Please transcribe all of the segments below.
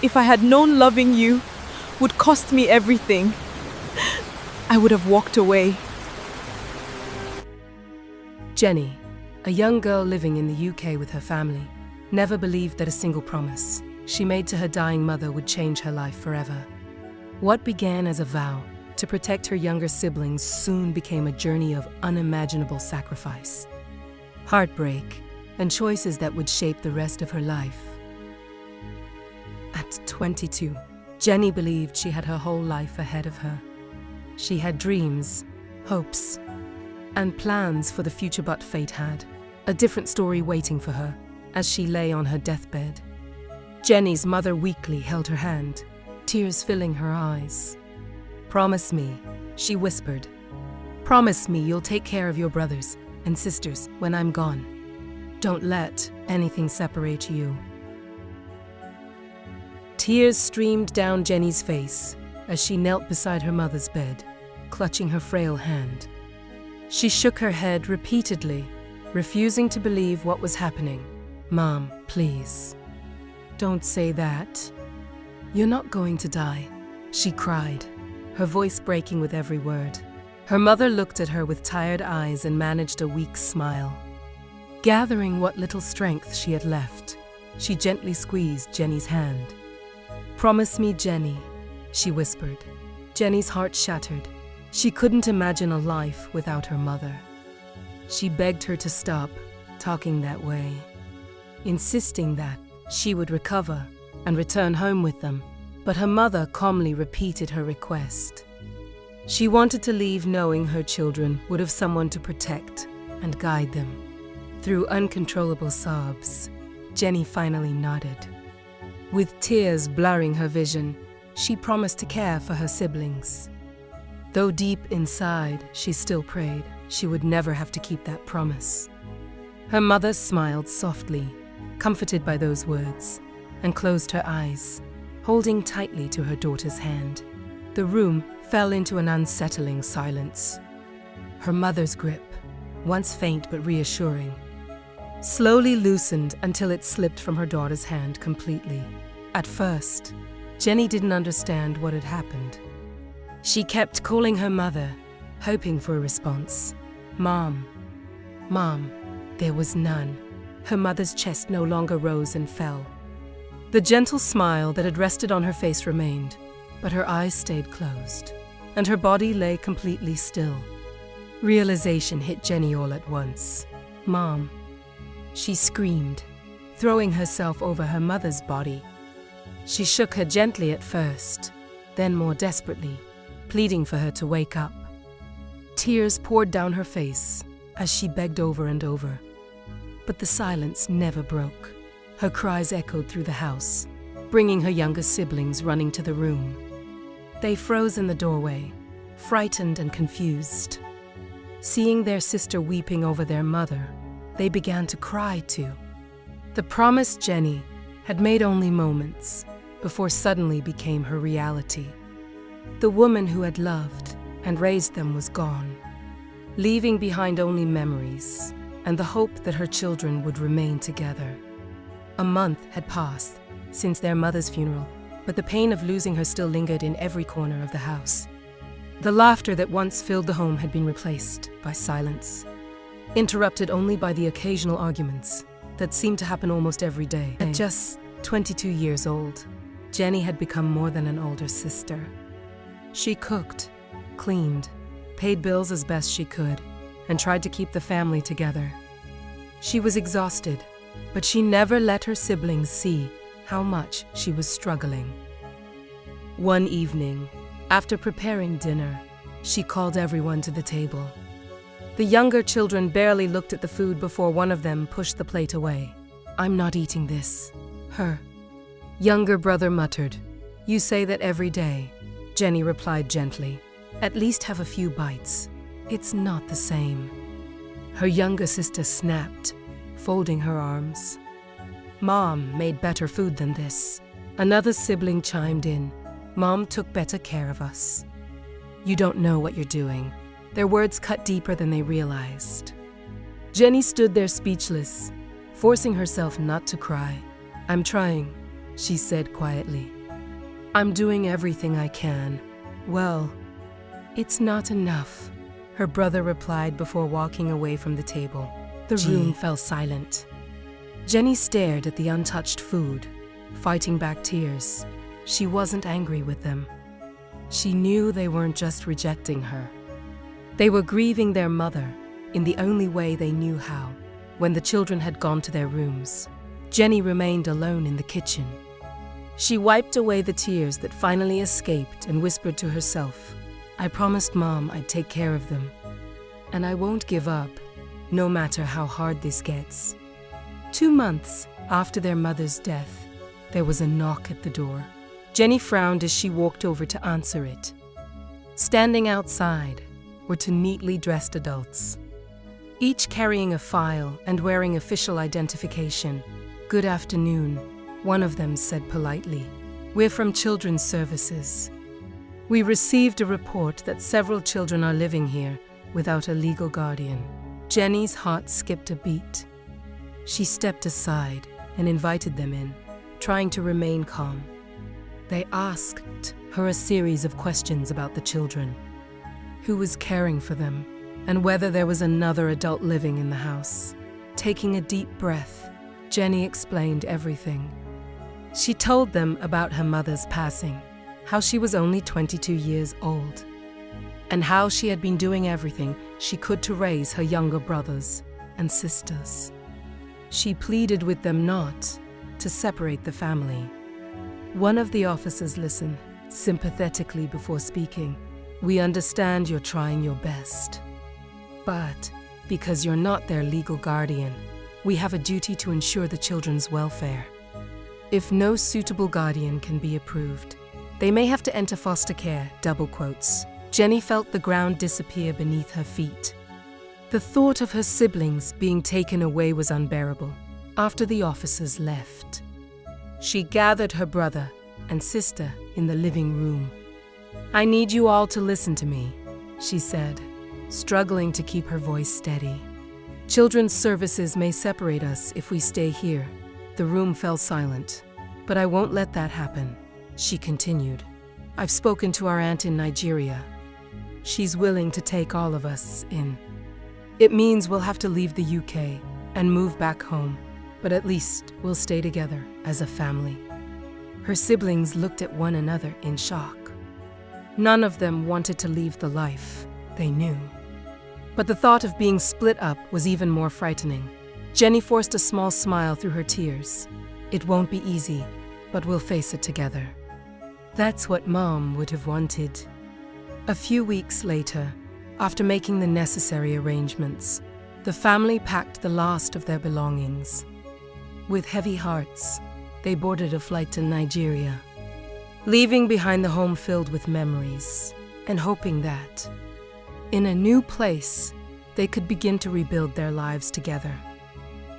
If I had known loving you would cost me everything, I would have walked away. Jenny, a young girl living in the UK with her family, never believed that a single promise she made to her dying mother would change her life forever. What began as a vow to protect her younger siblings soon became a journey of unimaginable sacrifice, heartbreak, and choices that would shape the rest of her life. At 22, Jenny believed she had her whole life ahead of her. She had dreams, hopes, and plans for the future, but fate had a different story waiting for her as she lay on her deathbed. Jenny's mother weakly held her hand, tears filling her eyes. "Promise me," she whispered. "Promise me you'll take care of your brothers and sisters when I'm gone. Don't let anything separate you." Tears streamed down Jenny's face as she knelt beside her mother's bed, clutching her frail hand. She shook her head repeatedly, refusing to believe what was happening. "Mom, please, don't say that. You're not going to die," she cried, her voice breaking with every word. Her mother looked at her with tired eyes and managed a weak smile. Gathering what little strength she had left, she gently squeezed Jenny's hand. "Promise me, Jenny," she whispered. Jenny's heart shattered. She couldn't imagine a life without her mother. She begged her to stop talking that way, insisting that she would recover and return home with them, but her mother calmly repeated her request. She wanted to leave knowing her children would have someone to protect and guide them. Through uncontrollable sobs, Jenny finally nodded. With tears blurring her vision, she promised to care for her siblings. Though deep inside, she still prayed she would never have to keep that promise. Her mother smiled softly, comforted by those words, and closed her eyes, holding tightly to her daughter's hand. The room fell into an unsettling silence. Her mother's grip, once faint but reassuring, slowly loosened until it slipped from her daughter's hand completely. At first, Jenny didn't understand what had happened. She kept calling her mother, hoping for a response. "Mom, Mom." There was none. Her mother's chest no longer rose and fell. The gentle smile that had rested on her face remained, but her eyes stayed closed, and her body lay completely still. Realization hit Jenny all at once. "Mom," she screamed, throwing herself over her mother's body. She shook her gently at first, then more desperately, pleading for her to wake up. Tears poured down her face as she begged over and over. But the silence never broke. Her cries echoed through the house, bringing her younger siblings running to the room. They froze in the doorway, frightened and confused. Seeing their sister weeping over their mother, they began to cry too. The promise Jenny had made only moments before suddenly became her reality. The woman who had loved and raised them was gone, leaving behind only memories and the hope that her children would remain together. A month had passed since their mother's funeral, but the pain of losing her still lingered in every corner of the house. The laughter that once filled the home had been replaced by silence, interrupted only by the occasional arguments that seemed to happen almost every day. At just 22 years old, Jenny had become more than an older sister. She cooked, cleaned, paid bills as best she could, and tried to keep the family together. She was exhausted, but she never let her siblings see how much she was struggling. One evening, after preparing dinner, she called everyone to the table. The younger children barely looked at the food before one of them pushed the plate away. "I'm not eating this." Her younger brother muttered. "You say that every day," Jenny replied gently. "At least have a few bites. It's not the same." Her younger sister snapped, folding her arms. "Mom made better food than this." Another sibling chimed in. "Mom took better care of us." "You don't know what you're doing." Their words cut deeper than they realized. Jenny stood there speechless, forcing herself not to cry. "I'm trying," she said quietly. I'm doing everything I can. Well, it's not enough, her brother replied before walking away from the table. The room fell silent. Jenny stared at the untouched food, fighting back tears. She wasn't angry with them. She knew they weren't just rejecting her. They were grieving their mother in the only way they knew how. When the children had gone to their rooms, Jenny remained alone in the kitchen. She wiped away the tears that finally escaped and whispered to herself, I promised Mom I'd take care of them. And I won't give up, no matter how hard this gets. 2 months after their mother's death, there was a knock at the door. Jenny frowned as she walked over to answer it. Standing outside were 2 neatly dressed adults, each carrying a file and wearing official identification. Good afternoon, one of them said politely. We're from Children's Services. We received a report that several children are living here without a legal guardian. Jenny's heart skipped a beat. She stepped aside and invited them in, trying to remain calm. They asked her a series of questions about the children, who was caring for them, and whether there was another adult living in the house. Taking a deep breath, Jenny explained everything. She told them about her mother's passing, how she was only 22 years old, and how she had been doing everything she could to raise her younger brothers and sisters. She pleaded with them not to separate the family. One of the officers listened sympathetically before speaking. We understand you're trying your best, but because you're not their legal guardian, we have a duty to ensure the children's welfare. If no suitable guardian can be approved, they may have to enter foster care, double quotes. Jenny felt the ground disappear beneath her feet. The thought of her siblings being taken away was unbearable. After the officers left, she gathered her brother and sister in the living room. I need you all to listen to me, she said, struggling to keep her voice steady. Children's Services may separate us if we stay here. The room fell silent. But I won't let that happen, she continued. I've spoken to our aunt in Nigeria. She's willing to take all of us in. It means we'll have to leave the UK and move back home, but at least we'll stay together as a family. Her siblings looked at one another in shock. None of them wanted to leave the life they knew. But the thought of being split up was even more frightening. Jenny forced a small smile through her tears. It won't be easy, but we'll face it together. That's what Mom would have wanted. A few weeks later, after making the necessary arrangements, the family packed the last of their belongings. With heavy hearts, they boarded a flight to Nigeria, leaving behind the home filled with memories and hoping that, in a new place, they could begin to rebuild their lives together.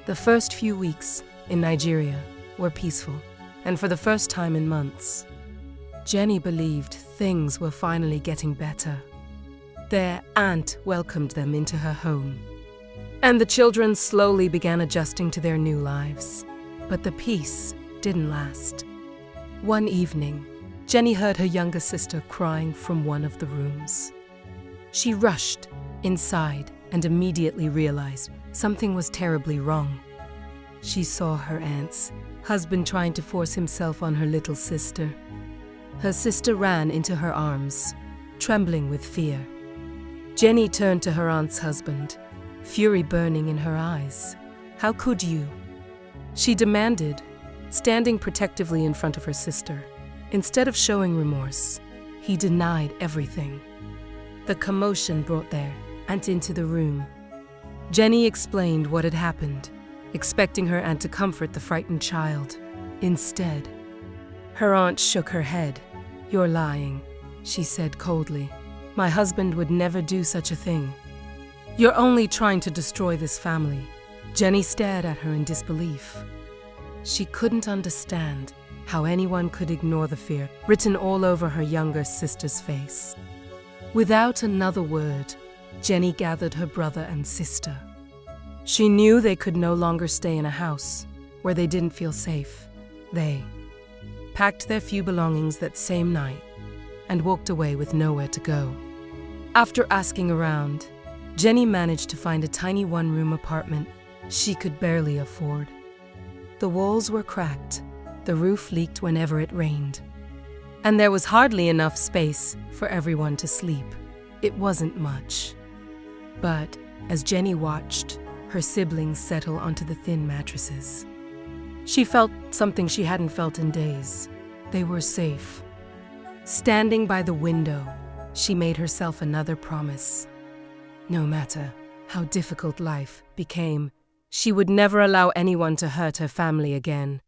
The first few weeks in Nigeria were peaceful, and for the first time in months, Jenny believed things were finally getting better. Their aunt welcomed them into her home, and the children slowly began adjusting to their new lives. But the peace didn't last. One evening, Jenny heard her younger sister crying from one of the rooms. She rushed inside and immediately realized something was terribly wrong. She saw her aunt's husband trying to force himself on her little sister. Her sister ran into her arms, trembling with fear. Jenny turned to her aunt's husband, fury burning in her eyes. How could you? She demanded, standing protectively in front of her sister. Instead of showing remorse, he denied everything. The commotion brought their aunt into the room. Jenny explained what had happened, expecting her aunt to comfort the frightened child. Instead, her aunt shook her head. You're lying, she said coldly. My husband would never do such a thing. You're only trying to destroy this family. Jenny stared at her in disbelief. She couldn't understand how anyone could ignore the fear written all over her younger sister's face. Without another word, Jenny gathered her brother and sister. She knew they could no longer stay in a house where they didn't feel safe. They packed their few belongings that same night and walked away with nowhere to go. After asking around, Jenny managed to find a tiny one-room apartment she could barely afford. The walls were cracked, the roof leaked whenever it rained, and there was hardly enough space for everyone to sleep. It wasn't much. But as Jenny watched her siblings settle onto the thin mattresses, she felt something she hadn't felt in days. They were safe. Standing by the window, she made herself another promise. No matter how difficult life became, she would never allow anyone to hurt her family again.